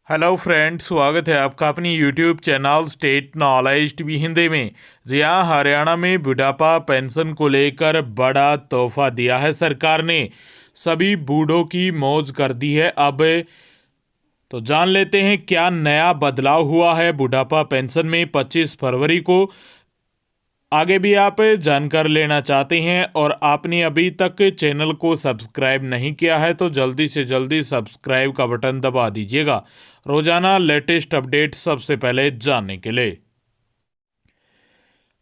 Hello friends, स्वागत है आपका अपनी YouTube channel state knowledge TV Hindi में। जी हाँ, हरियाणा में बुढ़ापा पेंशन को लेकर बड़ा तोहफा दिया है सरकार ने। सभी बूढ़ों की मौज कर दी है। अब तो जान लेते हैं क्या नया बदलाव हुआ है बुढ़ापा पेंशन में 25 फरवरी को। आगे भी आप जानकर लेना चाहते हैं और आपने अभी तक चैनल को सब्सक्राइब नहीं किया है तो जल्दी से जल्दी सब्सक्राइब का बटन दबा दीजिएगा, रोजाना लेटेस्ट अपडेट सबसे पहले जानने के लिए।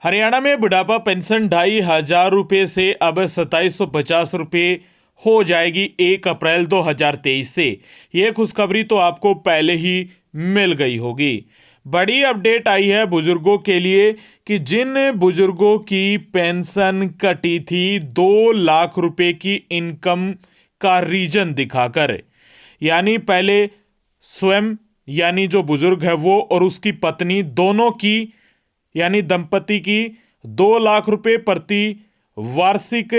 हरियाणा में बुढ़ापा पेंशन 2,500 से अब 2,750 हो जाएगी 1 अप्रैल 2023 से। ये खुशखबरी तो आपको पहले ही मिल गई होगी। बड़ी अपडेट आई है बुजुर्गों के लिए कि जिन बुजुर्गों की पेंशन कटी थी 2 लाख रुपए की इनकम का रीजन दिखाकर, यानी पहले स्वयं यानी जो बुजुर्ग है वो और उसकी पत्नी दोनों की यानी दंपति की 2 लाख रुपए प्रति वार्षिक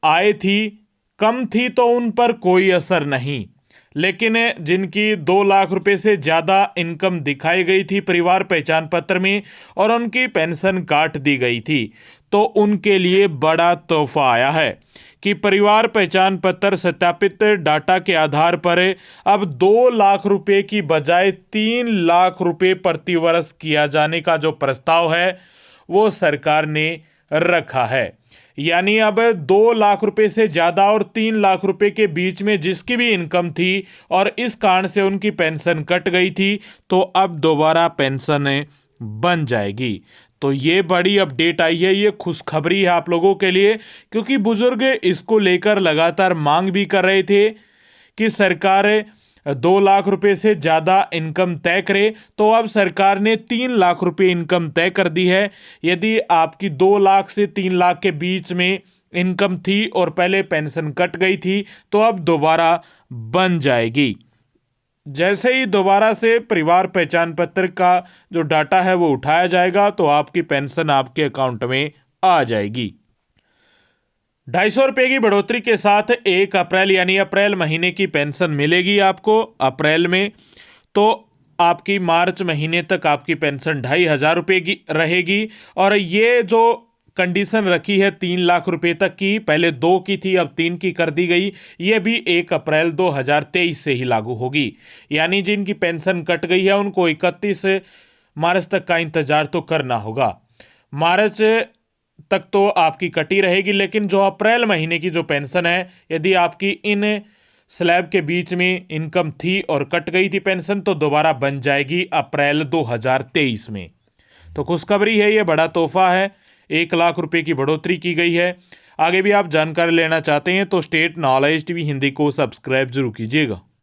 आय थी, कम थी तो उन पर कोई असर नहीं। लेकिन जिनकी 2 लाख रुपए से ज़्यादा इनकम दिखाई गई थी परिवार पहचान पत्र में और उनकी पेंशन काट दी गई थी, तो उनके लिए बड़ा तोहफा आया है कि परिवार पहचान पत्र सत्यापित डाटा के आधार पर अब 2 लाख रुपए की बजाय 3 लाख रुपए प्रति वर्ष किया जाने का जो प्रस्ताव है वो सरकार ने रखा है। यानी अब 2 लाख रुपए से ज़्यादा और 3 लाख रुपए के बीच में जिसकी भी इनकम थी और इस कारण से उनकी पेंशन कट गई थी तो अब दोबारा पेंशन बन जाएगी। तो ये बड़ी अपडेट आई है, ये खुशखबरी है आप लोगों के लिए, क्योंकि बुजुर्ग इसको लेकर लगातार मांग भी कर रहे थे कि सरकार 2 लाख रुपए से ज़्यादा इनकम तय करे। तो अब सरकार ने 3 लाख रुपए इनकम तय कर दी है। यदि आपकी 2 लाख से 3 लाख के बीच में इनकम थी और पहले पेंशन कट गई थी तो अब दोबारा बन जाएगी। जैसे ही दोबारा से परिवार पहचान पत्र का जो डाटा है वो उठाया जाएगा तो आपकी पेंशन आपके अकाउंट में आ जाएगी। 250 रुपये की बढ़ोतरी के साथ 1 अप्रैल यानी अप्रैल महीने की पेंशन मिलेगी आपको अप्रैल में। तो आपकी मार्च महीने तक आपकी पेंशन 2,500 रुपये की रहेगी। और ये जो कंडीशन रखी है 3 लाख रुपए तक की, पहले 2 की थी अब 3 की कर दी गई, ये भी 1 अप्रैल 2023 से ही लागू होगी। यानी जिनकी पेंशन कट गई है उनको 31 मार्च तक का इंतजार तो करना होगा। मार्च तक तो आपकी कटी रहेगी, लेकिन जो अप्रैल महीने की जो पेंशन है, यदि आपकी इन स्लैब के बीच में इनकम थी और कट गई थी पेंशन तो दोबारा बन जाएगी अप्रैल 2023 में। तो खुशखबरी है, ये बड़ा तोहफा है। 1 लाख रुपए की बढ़ोतरी की गई है। आगे भी आप जानकारी लेना चाहते हैं तो स्टेट नॉलेज टीवी हिंदी को सब्सक्राइब जरूर कीजिएगा।